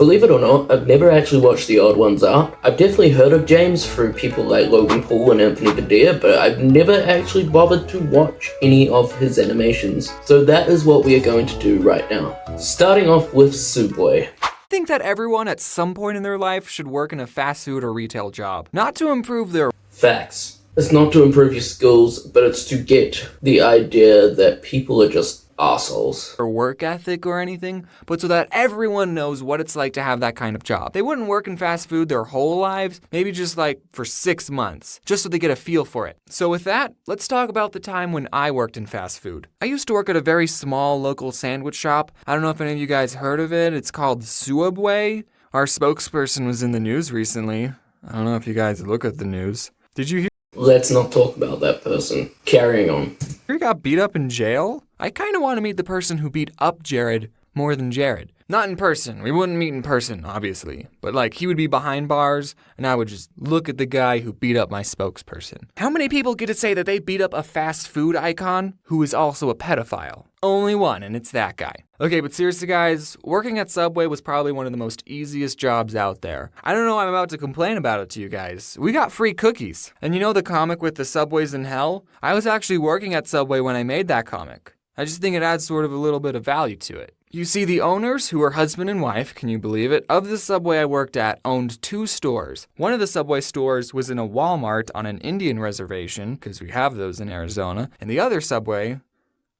Believe it or not, I've never actually watched The Odd Ones Out. I've definitely heard of James through people like Logan Paul and Anthony Padilla, but I've never actually bothered to watch any of his animations. So that is what we are going to do right now. Starting off with Subway. I think that everyone at some point in their life should work in a fast food or retail job. Not to improve their Facts. It's not to improve your skills, but it's to get the idea that people are just assholes. work ethic or anything, but so that everyone knows what it's like to have that kind of job. They wouldn't work in fast food their whole lives, maybe just like for 6 months, just so they get a feel for it. So with that, let's talk about the time when I worked in fast food. I used to work at a very small local sandwich shop. I don't know if any of you guys heard of it. It's called Subway. Our spokesperson was in the news recently. I don't know if you guys look at the news. Did you hear Let's not talk about that person. Carrying on. he got beat up in jail? I kind of want to meet the person who beat up Jared more than Jared. Not in person. We wouldn't meet in person, obviously. But like, he would be behind bars, and I would just look at the guy who beat up my spokesperson. How many people get to say that they beat up a fast food icon who is also a pedophile? Only one, and it's that guy. Okay, but seriously guys, working at Subway was probably one of the most easiest jobs out there. I don't know why I'm about to complain about it to you guys. We got free cookies. And you know the comic with the Subways in Hell? I was actually working at Subway when I made that comic. I just think it adds sort of a little bit of value to it. You see, the owners, who are husband and wife, can you believe it, of the Subway I worked at owned 2 stores. One of the Subway stores was in a Walmart on an Indian reservation, because we have those in Arizona, and the other Subway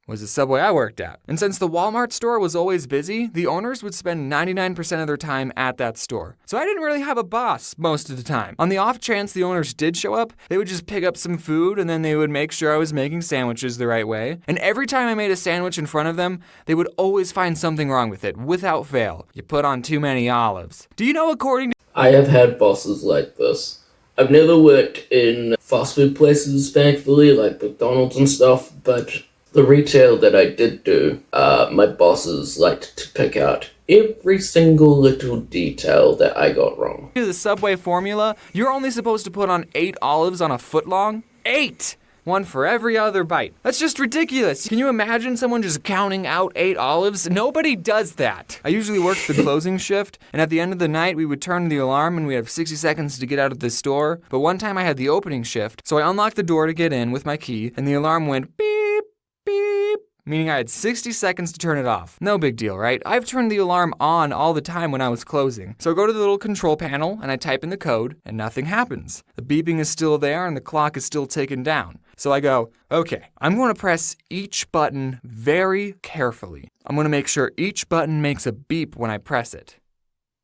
was the Subway I worked at. And since the Walmart store was always busy, the owners would spend 99% of their time at that store. So I didn't really have a boss most of the time. On the off chance the owners did show up, they would just pick up some food and then they would make sure I was making sandwiches the right way. And every time I made a sandwich in front of them, they would always find something wrong with it, without fail. You put on too many olives. Do you know, according to I have had bosses like this. I've never worked in fast food places, thankfully, like McDonald's and stuff, but the retail that I did do, my bosses liked to pick out every single little detail that I got wrong. the Subway formula, you're only supposed to put on 8 olives on a foot long? 8! One for every other bite. That's just ridiculous. Can you imagine someone just counting out 8 olives? Nobody does that. I usually worked the closing shift, and at the end of the night, we would turn the alarm and we have 60 seconds to get out of the store. But one time I had the opening shift, so I unlocked the door to get in with my key, and the alarm went beep, beep, meaning I had 60 seconds to turn it off. No big deal, right? I've turned the alarm on all the time when I was closing. So I go to the little control panel and I type in the code and nothing happens. The beeping is still there and the clock is still ticking down. So I go, okay, I'm going to press each button very carefully. I'm going to make sure each button makes a beep when I press it.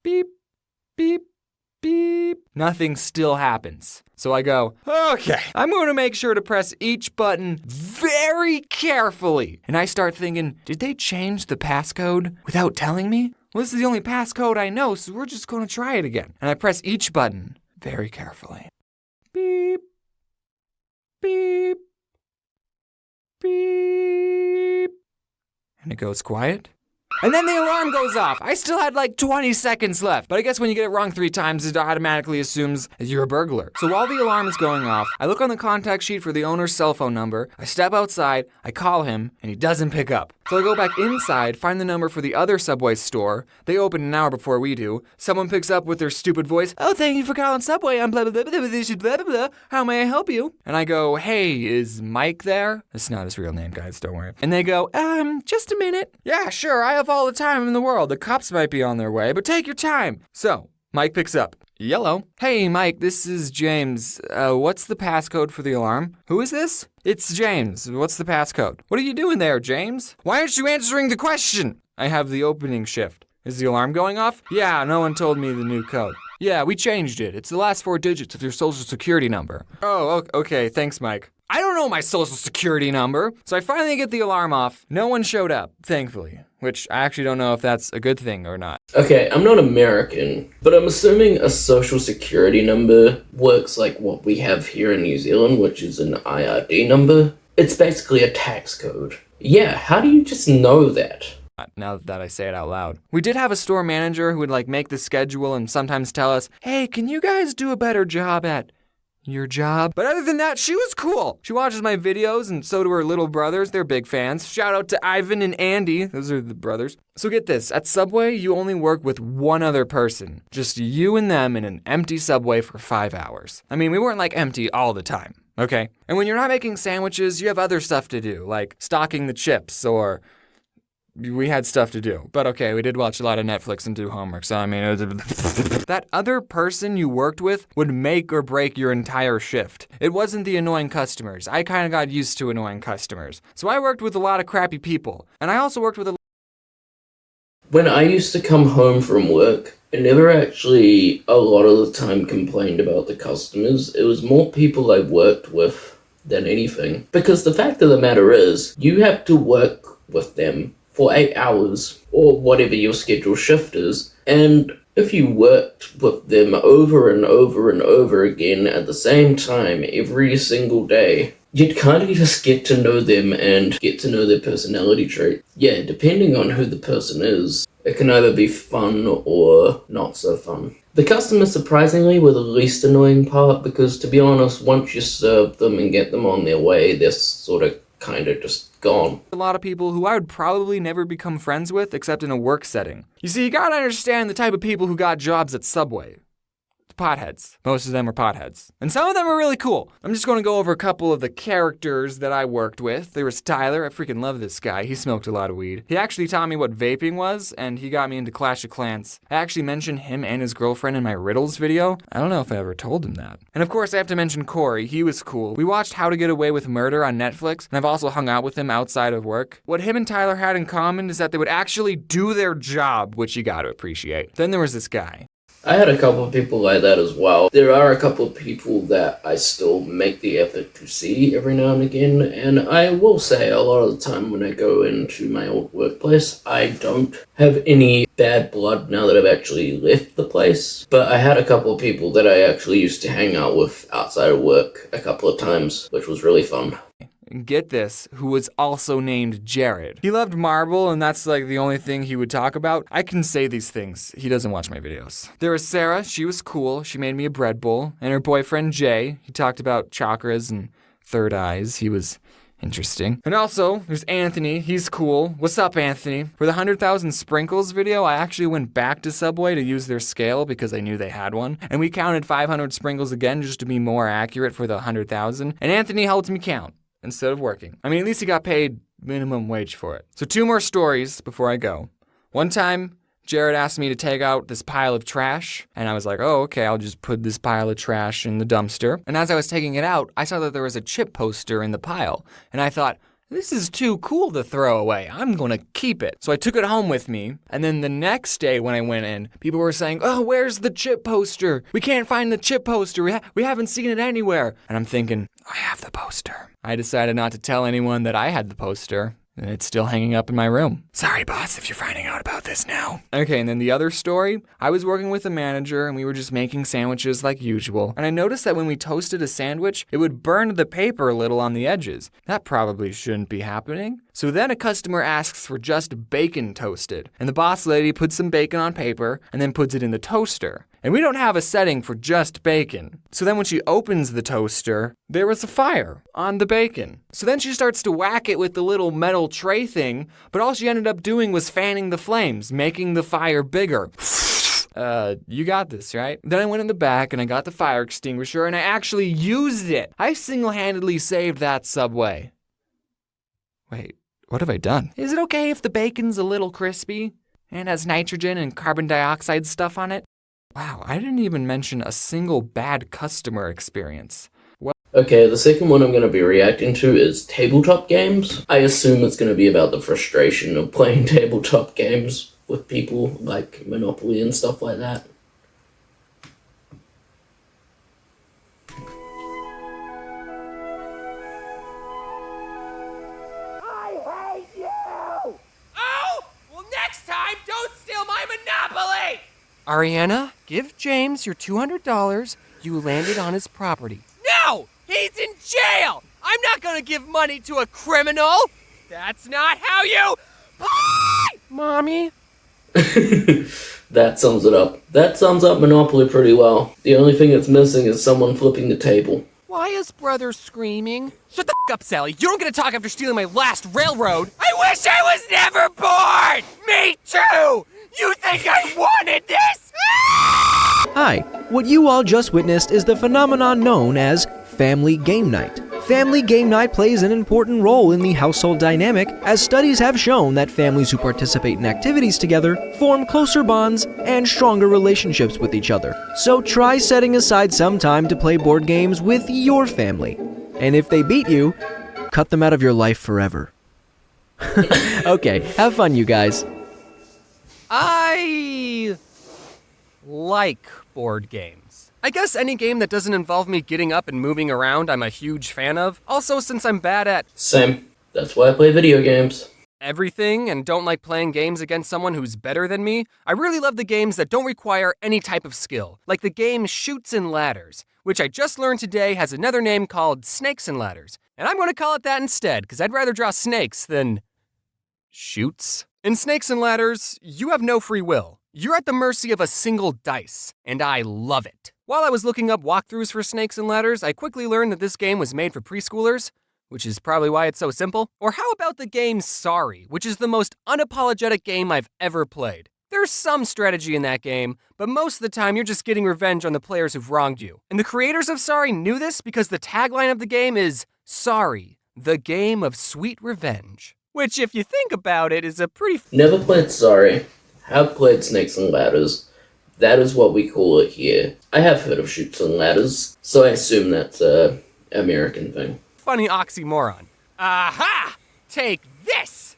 Beep, beep, beep. Nothing still happens. So I go, okay, I'm going to make sure to press each button very carefully. And I start thinking, did they change the passcode without telling me? Well, this is the only passcode I know, so we're just going to try it again. And I press each button very carefully. Beep, beep, beep. And it goes quiet. And then the alarm goes off. I still had like 20 seconds left. But I guess when you get it wrong 3 times, it automatically assumes that you're a burglar. So while the alarm is going off, I look on the contact sheet for the owner's cell phone number. I step outside, I call him, and he doesn't pick up. So I go back inside, find the number for the other Subway store. They open an hour before we do. Someone picks up with their stupid voice. Oh, thank you for calling Subway. I'm blah, blah, blah, blah, blah, blah, blah, blah. How may I help you? And I go, hey, is Mike there? That's not his real name, guys. Don't worry. And they go, just a minute. Yeah, sure. I have all the time in the world. The cops might be on their way, but take your time. So Mike picks up. Yellow. Hey, Mike, this is James. What's the passcode for the alarm? Who is this? It's James. What's the passcode? What are you doing there, James? Why aren't you answering the question? I have the opening shift. Is the alarm going off? Yeah, no one told me the new code. Yeah, we changed it. It's the last 4 digits of your social security number. Oh, okay. Thanks, Mike. I don't know my social security number. So I finally get the alarm off. No one showed up, thankfully. Which I actually don't know if that's a good thing or not. Okay, I'm not American, but I'm assuming a social security number works like what we have here in New Zealand, which is an IRD number. It's basically a tax code. Yeah, how do you just know that? Now that I say it out loud. We did have a store manager who would make the schedule and sometimes tell us, hey, can you guys do a better job at your job. But other than that, she was cool. She watches my videos, and so do her little brothers. They're big fans. Shout out to Ivan and Andy. Those are the brothers. So get this, at Subway, you only work with one other person. Just you and them in an empty Subway for 5 hours. I mean, we weren't like empty all the time, okay? And when you're not making sandwiches, you have other stuff to do, like stocking the chips, or we had stuff to do. But okay, we did watch a lot of Netflix and do homework, so I mean, it was that other person you worked with would make or break your entire shift. It wasn't the annoying customers. I kind of got used to annoying customers. So I worked with a lot of crappy people. And I also worked with a When I used to come home from work, I never actually a lot of the time complained about the customers. It was more people I worked with than anything. Because the fact of the matter is, you have to work with them for 8 hours, or whatever your scheduled shift is, and if you worked with them over and over and over again at the same time every single day, you'd kind of just get to know them and get to know their personality trait. Yeah, depending on who the person is, it can either be fun or not so fun. The customers, surprisingly, were the least annoying part, because to be honest, once you serve them and get them on their way, they're sort of kind of just gone. A lot of people who I would probably never become friends with except in a work setting. You see, you gotta understand the type of people who got jobs at Subway. Potheads. Most of them are potheads. And some of them are really cool. I'm just going to go over a couple of the characters that I worked with. There was Tyler. I freaking love this guy. He smoked a lot of weed. He actually taught me what vaping was, and he got me into Clash of Clans. I actually mentioned him and his girlfriend in my riddles video. I don't know if I ever told him that. And of course, I have to mention Corey. He was cool. We watched How to Get Away with Murder on Netflix, and I've also hung out with him outside of work. What him and Tyler had in common is that they would actually do their job, which you gotta appreciate. Then there was this guy. I had a couple of people like that as well. There are a couple of people that I still make the effort to see every now and again, and I will say a lot of the time when I go into my old workplace, I don't have any bad blood now that I've actually left the place, but I had a couple of people that I actually used to hang out with outside of work a couple of times, which was really fun. Get this, who was also named Jared. He loved marble, and that's like the only thing he would talk about. I can say these things. He doesn't watch my videos. There was Sarah. She was cool. She made me a bread bowl. And her boyfriend, Jay. He talked about chakras and third eyes. He was interesting. And also, there's Anthony. He's cool. What's up, Anthony? For the 100,000 sprinkles video, I actually went back to Subway to use their scale because I knew they had one. And we counted 500 sprinkles again just to be more accurate for the 100,000. And Anthony helped me count instead of working. I mean, at least he got paid minimum wage for it. So 2 more stories before I go. One time, Jared asked me to take out this pile of trash, and I was like, oh, okay, I'll just put this pile of trash in the dumpster. And as I was taking it out, I saw that there was a chip poster in the pile, and I thought, this is too cool to throw away. I'm gonna keep it. So I took it home with me, and then the next day when I went in, people were saying, oh, where's the chip poster? We can't find the chip poster. We haven't seen it anywhere. And I'm thinking, I have the poster. I decided not to tell anyone that I had the poster, and it's still hanging up in my room. Sorry, boss, if you're finding out about this now. Okay, and then the other story, I was working with a manager, and we were just making sandwiches like usual. And I noticed that when we toasted a sandwich, it would burn the paper a little on the edges. That probably shouldn't be happening. So then a customer asks for just bacon toasted. And the boss lady puts some bacon on paper, and then puts it in the toaster. And we don't have a setting for just bacon. So then when she opens the toaster, there was a fire on the bacon. So then she starts to whack it with the little metal tray thing, but all she ended up doing was fanning the flames, making the fire bigger. You got this, right? Then I went in the back and I got the fire extinguisher and I actually used it. I single-handedly saved that Subway. Wait, what have I done? Is it okay if the bacon's a little crispy and has nitrogen and carbon dioxide stuff on it? Wow, I didn't even mention a single bad customer experience. Okay, the second one I'm going to be reacting to is tabletop games. I assume it's going to be about the frustration of playing tabletop games with people, like Monopoly and stuff like that. I hate you! Oh! Well, next time, don't steal my Monopoly! Ariana, give James your $200. You landed on his property. No! He's in jail! I'm not gonna give money to a criminal! That's not how you... Mommy? That sums it up. That sums up Monopoly pretty well. The only thing it's missing is someone flipping the table. Why is brother screaming? Shut the up, Sally. You don't get to talk after stealing my last railroad. I wish I was never born! Me too! You think I wanted this? Hi, what you all just witnessed is the phenomenon known as family game night. Family game night plays an important role in the household dynamic, as studies have shown that families who participate in activities together form closer bonds and stronger relationships with each other. So try setting aside some time to play board games with your family. And if they beat you, cut them out of your life forever. Okay, have fun, you guys. I like board games. I guess any game that doesn't involve me getting up and moving around I'm a huge fan of. Also, since I'm bad at Same. That's why I play video games. everything and don't like playing games against someone who's better than me, I really love the games that don't require any type of skill, like the game Chutes and Ladders, which I just learned today has another name called Snakes and Ladders. And I'm going to call it that instead, because I'd rather draw snakes than chutes. In Snakes and Ladders, you have no free will. You're at the mercy of a single dice, and I love it. While I was looking up walkthroughs for Snakes and Ladders, I quickly learned that this game was made for preschoolers, which is probably why it's so simple. Or how about the game Sorry, which is the most unapologetic game I've ever played. There's some strategy in that game, but most of the time you're just getting revenge on the players who've wronged you. And the creators of Sorry knew this because the tagline of the game is, Sorry, the game of sweet revenge. Which, if you think about it, is a pretty Never played Sorry. Have played Snakes and Ladders. That is what we call it here. I have heard of Chutes and Ladders, so I assume that's a American thing. funny oxymoron. Aha! Take this!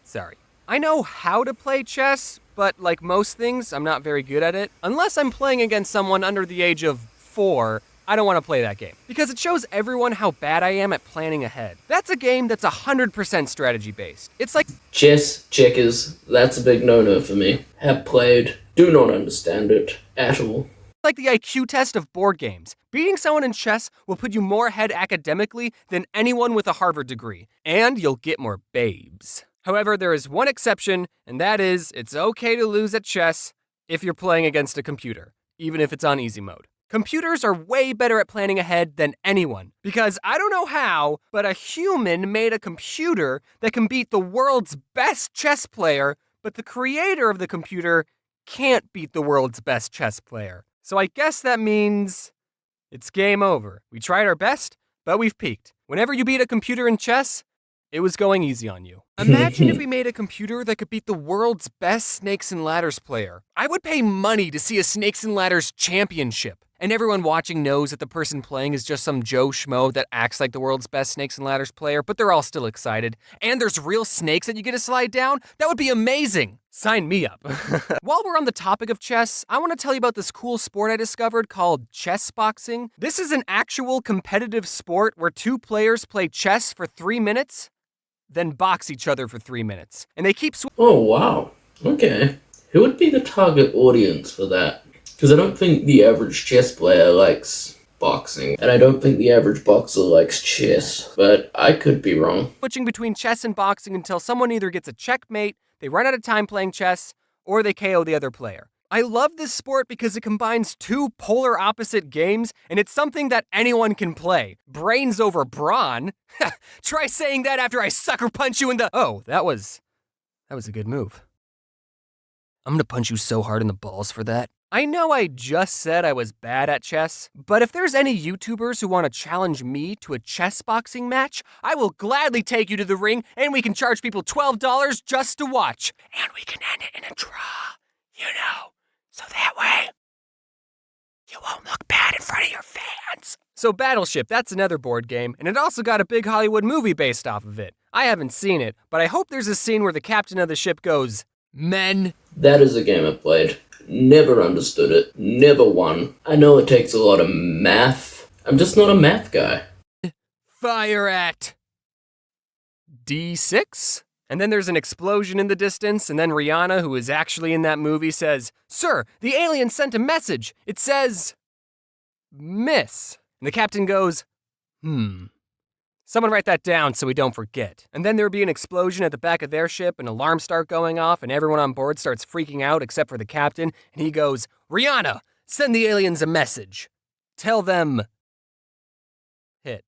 Sorry. I know how to play chess, but like most things, I'm not very good at it. Unless I'm playing against someone under the age of 4, I don't want to play that game. Because it shows everyone how bad I am at planning ahead. That's a game that's 100% strategy based. It's like Chess, checkers, that's a big no-no for me. Have played, do not understand it at all. the IQ test of board games. Beating someone in chess will put you more ahead academically than anyone with a Harvard degree. And you'll get more babes. However, there is one exception, and that is, it's okay to lose at chess if you're playing against a computer, even if it's on easy mode. Computers are way better at planning ahead than anyone, because I don't know how, but a human made a computer that can beat the world's best chess player, but the creator of the computer can't beat the world's best chess player. So I guess that means it's game over. We tried our best, but we've peaked. Whenever you beat a computer in chess, it was going easy on you. Imagine if we made a computer that could beat the world's best Snakes and Ladders player. I would pay money to see a Snakes and Ladders championship. And everyone watching knows that the person playing is just some Joe Schmo that acts like the world's best Snakes and Ladders player, but they're all still excited. And there's real snakes that you get to slide down? That would be amazing! Sign me up. While we're on the topic of chess, I want to tell you about this cool sport I discovered called chess boxing. This is an actual competitive sport where 2 players play chess for 3 minutes, then box each other for 3 minutes. And they keep Oh, wow. Okay. Who would be the target audience for that? Because I don't think the average chess player likes boxing, and I don't think the average boxer likes chess, but I could be wrong. switching between chess and boxing until someone either gets a checkmate, they run out of time playing chess, or they KO the other player. I love this sport because it combines 2 polar opposite games, and it's something that anyone can play. Brains over brawn? Try saying that after I sucker punch you in the— Oh, that was a good move. I'm gonna punch you so hard in the balls for that. I know I just said I was bad at chess, but if there's any YouTubers who want to challenge me to a chess boxing match, I will gladly take you to the ring, and we can charge people $12 just to watch. And we can end it in a draw, so that way you won't look bad in front of your fans. So Battleship, that's another board game, and it also got a big Hollywood movie based off of it. I haven't seen it, but I hope there's a scene where the captain of the ship goes, "Men." That is a game I played. Never understood it. Never won. I know it takes a lot of math. I'm just not a math guy. Fire at D6? And then there's an explosion in the distance, and then Rihanna, who is actually in that movie, says, "Sir, the alien sent a message. It says, miss." And the captain goes, Someone write that down so we don't forget. And then there would be an explosion at the back of their ship, an alarm start going off, and everyone on board starts freaking out except for the captain, and he goes, "Rihanna, send the aliens a message. Tell them..." Hit.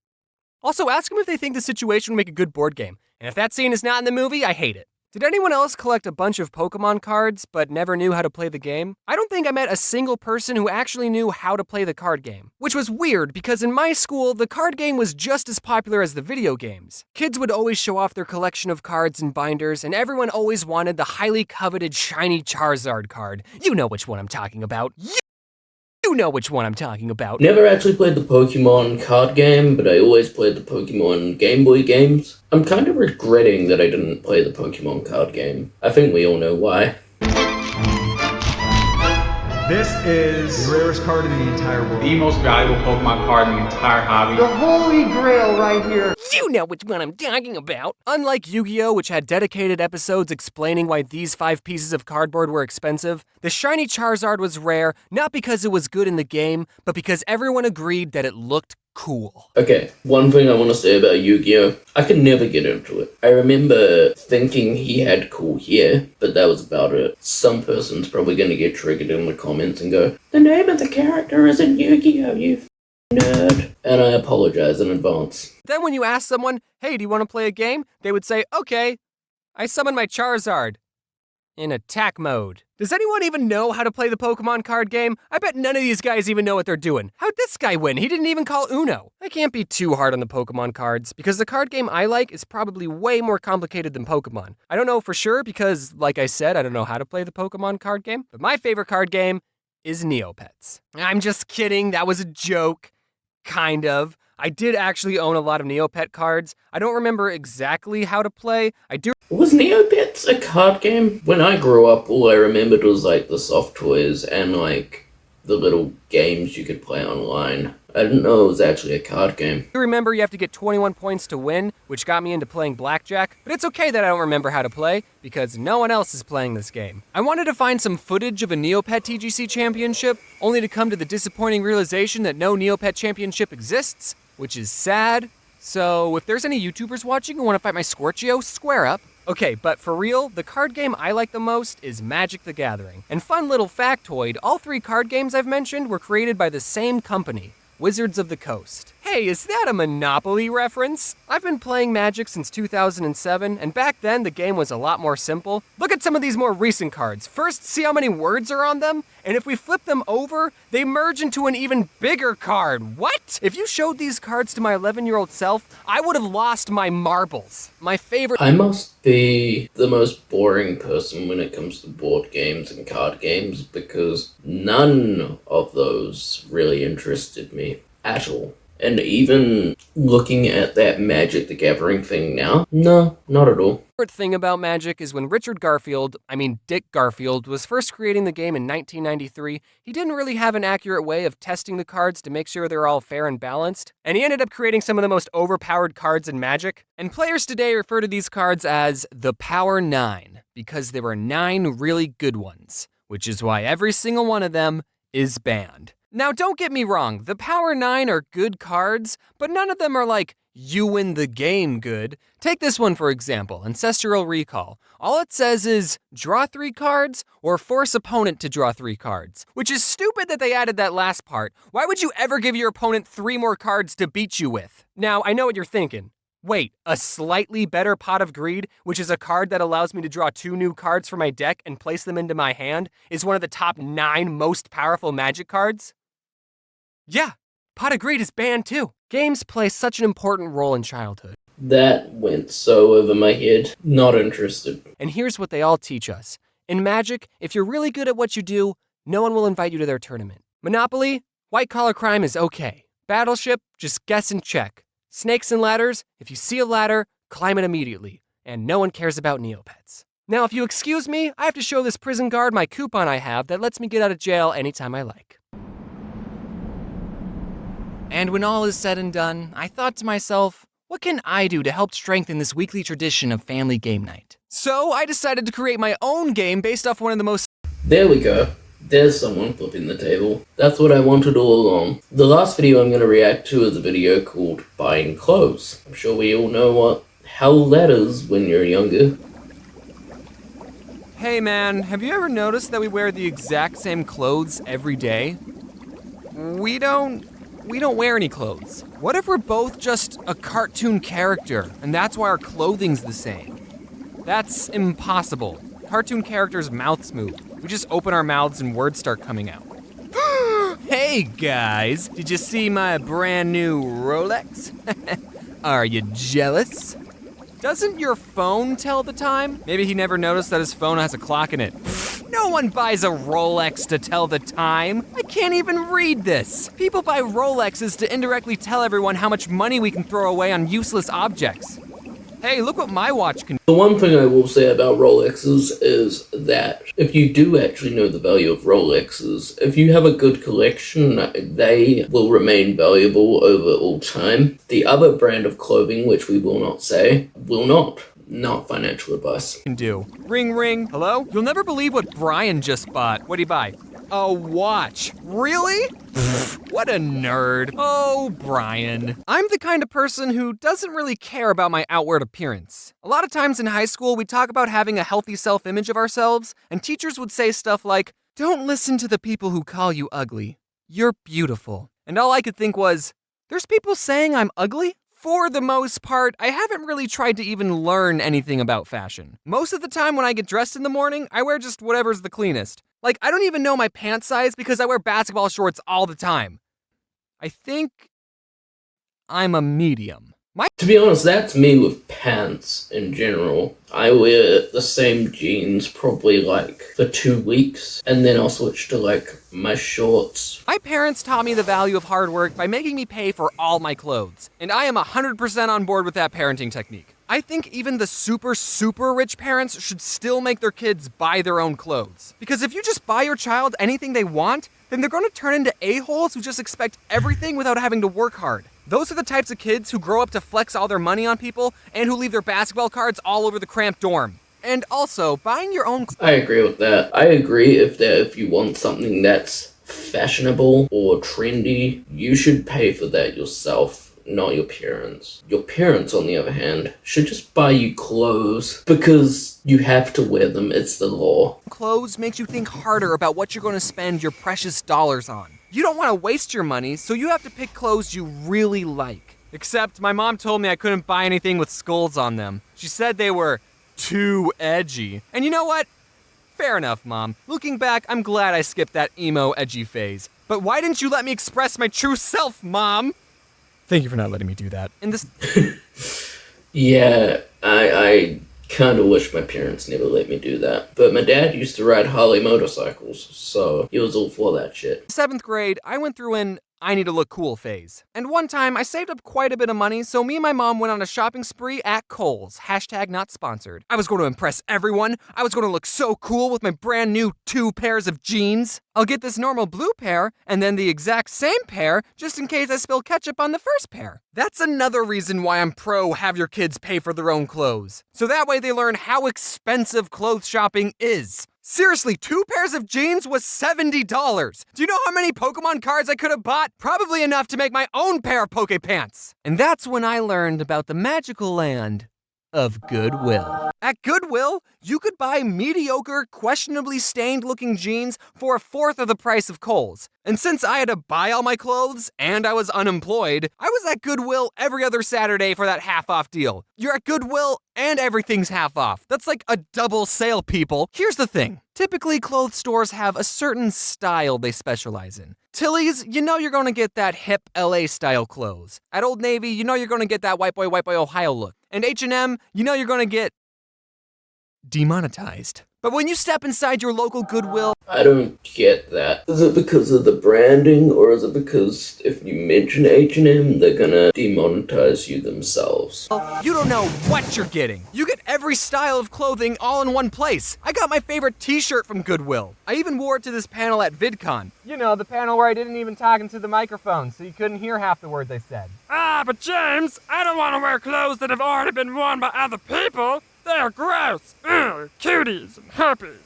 Also, ask them if they think the situation would make a good board game. And if that scene is not in the movie, I hate it. Did anyone else collect a bunch of Pokemon cards but never knew how to play the game? I don't think I met a single person who actually knew how to play the card game. Which was weird because in my school, the card game was just as popular as the video games. Kids would always show off their collection of cards and binders, and everyone always wanted the highly coveted shiny Charizard card. You know which one I'm talking about. You know which one I'm talking about. Never actually played the Pokemon card game, but I always played the Pokemon Game Boy games. I'm kind of regretting that I didn't play the Pokemon card game. I think we all know why. This is the rarest card in the entire world. The most valuable Pokemon card in the entire hobby. The holy grail right here. You know which one I'm talking about. Unlike Yu-Gi-Oh!, which had dedicated episodes explaining why these 5 pieces of cardboard were expensive, the shiny Charizard was rare, not because it was good in the game, but because everyone agreed that it looked cool. Okay, one thing I want to say about Yu-Gi-Oh! I could never get into it. I remember thinking he had cool hair, but that was about it. Some person's probably going to get triggered in the comments and go, "The name of the character isn't Yu-Gi-Oh, you nerd." And I apologize in advance. Then when you ask someone, "Hey, do you want to play a game?" they would say, "Okay, I summon my Charizard in attack mode." Does anyone even know how to play the Pokemon card game? I bet none of these guys even know what they're doing. How'd this guy win? He didn't even call Uno. I can't be too hard on the Pokemon cards, because the card game I like is probably way more complicated than Pokemon. I don't know for sure because, like I said, I don't know how to play the Pokemon card game, but my favorite card game is Neopets. I'm just kidding, that was a joke. Kind of. I did actually own a lot of Neopet cards. I don't remember exactly how to play. I do. Was Neopets a card game? When I grew up, all I remembered was like the soft toys and like the little games you could play online. I didn't know it was actually a card game. I remember you have to get 21 points to win, which got me into playing blackjack, but it's okay that I don't remember how to play, because no one else is playing this game. I wanted to find some footage of a Neopet TGC championship, only to come to the disappointing realization that no Neopet championship exists, which is sad. So if there's any YouTubers watching who want to fight my Scorchio, square up. Okay, but for real, the card game I like the most is Magic the Gathering. And fun little factoid, all 3 card games I've mentioned were created by the same company, Wizards of the Coast. Hey, is that a Monopoly reference? I've been playing Magic since 2007, and back then the game was a lot more simple. Look at some of these more recent cards. First, see how many words are on them? And if we flip them over, they merge into an even bigger card. What? If you showed these cards to my 11-year-old self, I would have lost my marbles. My favorite— I must be the most boring person when it comes to board games and card games because none of those really interested me at all. And even looking at that Magic the Gathering thing now, no, not at all. favorite thing about Magic is when Dick Garfield, was first creating the game in 1993, he didn't really have an accurate way of testing the cards to make sure they're all fair and balanced, and he ended up creating some of the most overpowered cards in Magic. And players today refer to these cards as the Power 9, because there were 9 really good ones, which is why every single one of them is banned. Now, don't get me wrong, the Power 9 are good cards, but none of them are like, you win the game good. Take this one for example, Ancestral Recall. All it says is, draw 3 cards, or force opponent to draw 3 cards. Which is stupid that they added that last part. Why would you ever give your opponent 3 more cards to beat you with? Now, I know what you're thinking. Wait, a slightly better Pot of Greed, which is a card that allows me to draw 2 new cards from my deck and place them into my hand, is one of the top 9 most powerful Magic cards? Yeah, Pot of Greed is banned too. Games play such an important role in childhood. That went so over my head. Not interested. And here's what they all teach us. In Magic, if you're really good at what you do, no one will invite you to their tournament. Monopoly, white-collar crime is okay. Battleship, just guess and check. Snakes and ladders, if you see a ladder, climb it immediately. And no one cares about Neopets. Now, if you excuse me, I have to show this prison guard my coupon I have that lets me get out of jail anytime I like. And when all is said and done, I thought to myself, what can I do to help strengthen this weekly tradition of family game night? So I decided to create my own game based off one of the most— There we go. There's someone flipping the table. That's what I wanted all along. The last video I'm going to react to is a video called Buying Clothes. I'm sure we all know what hell that is when you're younger. Hey man, have you ever noticed that we wear the exact same clothes every day? We don't wear any clothes. What if we're both just a cartoon character, and that's why our clothing's the same? That's impossible. Cartoon characters' mouths move. We just open our mouths and words start coming out. Hey guys, did you see my brand new Rolex? Are you jealous? Doesn't your phone tell the time? Maybe he never noticed that his phone has a clock in it. No one buys a Rolex to tell the time. I can't even read this. People buy Rolexes to indirectly tell everyone how much money we can throw away on useless objects. Hey, look what my watch can do. The one thing I will say about Rolexes is that if you do actually know the value of Rolexes, if you have a good collection, they will remain valuable over all time. The other brand of clothing, which we will not say, will not. Not financial advice. Can do. Ring, ring. Hello? You'll never believe what Brian just bought. What'd he buy? A watch. Really? What a nerd. Oh, Brian. I'm the kind of person who doesn't really care about my outward appearance. A lot of times in high school, we talk about having a healthy self-image of ourselves, and teachers would say stuff like, "Don't listen to the people who call you ugly. You're beautiful." And all I could think was, there's people saying I'm ugly? For the most part, I haven't really tried to even learn anything about fashion. Most of the time when I get dressed in the morning, I wear just whatever's the cleanest. Like, I don't even know my pant size because I wear basketball shorts all the time. I think I'm a medium. To be honest, that's me with pants in general. I wear the same jeans probably like for 2 weeks, and then I'll switch to like my shorts. My parents taught me the value of hard work by making me pay for all my clothes, and I am 100% on board with that parenting technique. I think even the super rich parents should still make their kids buy their own clothes. Because if you just buy your child anything they want, then they're gonna turn into a-holes who just expect everything without having to work hard. Those are the types of kids who grow up to flex all their money on people and who leave their basketball cards all over the cramped dorm. And also, buying your own... I agree with that. I agree if you want something that's fashionable or trendy, you should pay for that yourself, not your parents. Your parents, on the other hand, should just buy you clothes because you have to wear them. It's the law. Clothes makes you think harder about what you're going to spend your precious dollars on. You don't want to waste your money, so you have to pick clothes you really like. Except my mom told me I couldn't buy anything with skulls on them. She said they were too edgy. And you know what? Fair enough, Mom. Looking back, I'm glad I skipped that emo edgy phase. But why didn't you let me express my true self, Mom? Thank you for not letting me do that. In this... Yeah, I kind of wish my parents never let me do that. But my dad used to ride Harley motorcycles, so he was all for that shit. 7th grade, I went through an I need to look cool phase. And one time, I saved up quite a bit of money, so me and my mom went on a shopping spree at Kohl's. # not sponsored. I was going to impress everyone. I was going to look so cool with my brand new 2 pairs of jeans. I'll get this normal blue pair, and then the exact same pair, just in case I spill ketchup on the first pair. That's another reason why I'm pro have your kids pay for their own clothes. So that way they learn how expensive clothes shopping is. Seriously, 2 pairs of jeans was $70. Do you know how many Pokemon cards I could have bought? Probably enough to make my own pair of Poke Pants. And that's when I learned about the magical land of Goodwill. At Goodwill, you could buy mediocre, questionably stained-looking jeans for 1/4 of the price of Kohl's. And since I had to buy all my clothes and I was unemployed, I was at Goodwill every other Saturday for that half-off deal. You're at Goodwill and everything's half off. That's like a double sale, people. Here's the thing. Typically, clothes stores have a certain style they specialize in. Tilly's, you know you're gonna get that hip LA-style clothes. At Old Navy, you know you're gonna get that white boy, Ohio look. And H&M, you know you're gonna get demonetized. But when you step inside your local Goodwill... I don't get that. Is it because of the branding, or is it because if you mention H&M, they're gonna demonetize you themselves? You don't know what you're getting. You get every style of clothing all in one place. I got my favorite t-shirt from Goodwill. I even wore it to this panel at VidCon. You know, the panel where I didn't even talk into the microphone, so you couldn't hear half the words I said. Ah, but James, I don't want to wear clothes that have already been worn by other people. They're gross. Ugh, cuties and herpes.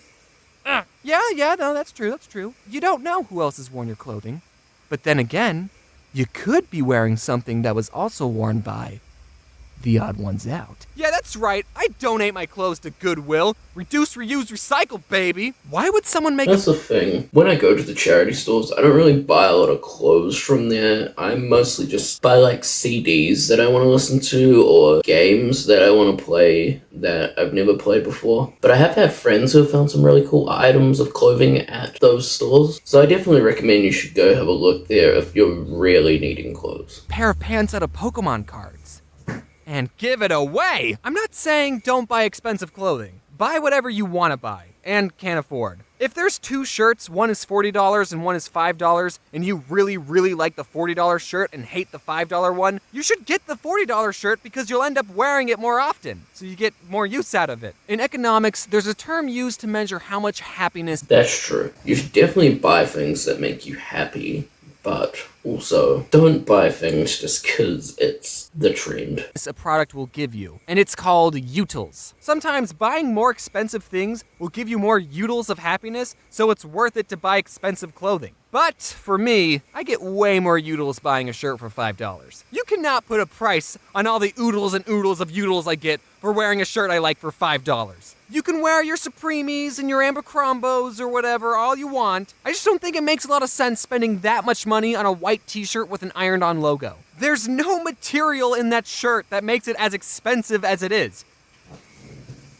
Yeah, no, that's true. You don't know who else has worn your clothing. But then again, you could be wearing something that was also worn by the odd ones out. Yeah, that's right. I donate my clothes to Goodwill. Reduce, reuse, recycle, baby. Why would someone make That's the thing. When I go to the charity stores, I don't really buy a lot of clothes from there. I mostly just buy like CDs that I want to listen to or games that I want to play that I've never played before. But I have had friends who have found some really cool items of clothing at those stores. So I definitely recommend you should go have a look there if you're really needing clothes. pair of pants out of Pokemon cards and give it away? I'm not saying don't buy expensive clothing. Buy whatever you want to buy and can afford. If there's two shirts, one is $40 and one is $5, and you really, really like the $40 shirt and hate the $5 one, you should get the $40 shirt because you'll end up wearing it more often, so you get more use out of it. In economics, there's a term used to measure how much happiness. That's true. You should definitely buy things that make you happy, but also don't buy things just because it's the trend. A product will give you, and it's called utils. Sometimes buying more expensive things will give you more utils of happiness, so it's worth it to buy expensive clothing. But for me, I get way more utils buying a shirt for $5. You cannot put a price on all the oodles and oodles of utils I get for wearing a shirt I like for $5. You can wear your Supremes and your Abercrombos or whatever all you want. I just don't think it makes a lot of sense spending that much money on a white t-shirt with an ironed-on logo. There's no material in that shirt that makes it as expensive as it is.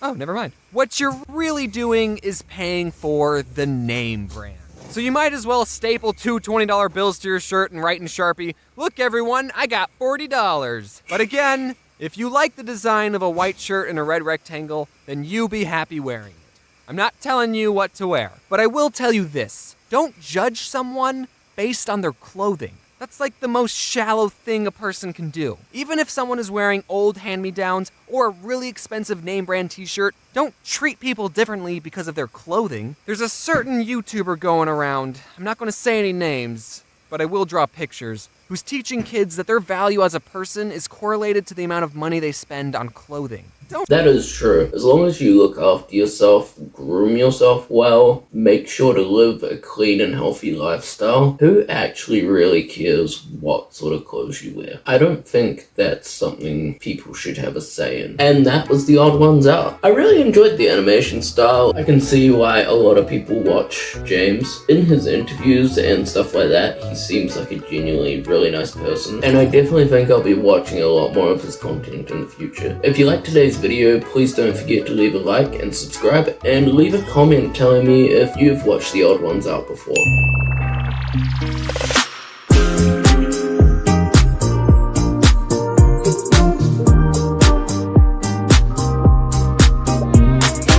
Oh, never mind. What you're really doing is paying for the name brand. So you might as well staple two $20 bills to your shirt and write in Sharpie, "Look everyone, I got $40. But again, if you like the design of a white shirt and a red rectangle, then you be happy wearing it. I'm not telling you what to wear, but I will tell you this. Don't judge someone based on their clothing. That's like the most shallow thing a person can do. Even if someone is wearing old hand-me-downs or a really expensive name brand t-shirt, don't treat people differently because of their clothing. There's a certain YouTuber going around, I'm not going to say any names, but I will draw pictures, who's teaching kids that their value as a person is correlated to the amount of money they spend on clothing. That is true. As long as you look after yourself, groom yourself well, make sure to live a clean and healthy lifestyle, who actually really cares what sort of clothes you wear? I don't think that's something people should have a say in. And that was The Odd Ones Out. I really enjoyed the animation style. I can see why a lot of people watch James. In his interviews and stuff like that, he seems like a genuinely really nice person. And I definitely think I'll be watching a lot more of his content in the future. If you liked today's video, please don't forget to leave a like and subscribe, and leave a comment telling me if you've watched The Odd Ones Out before.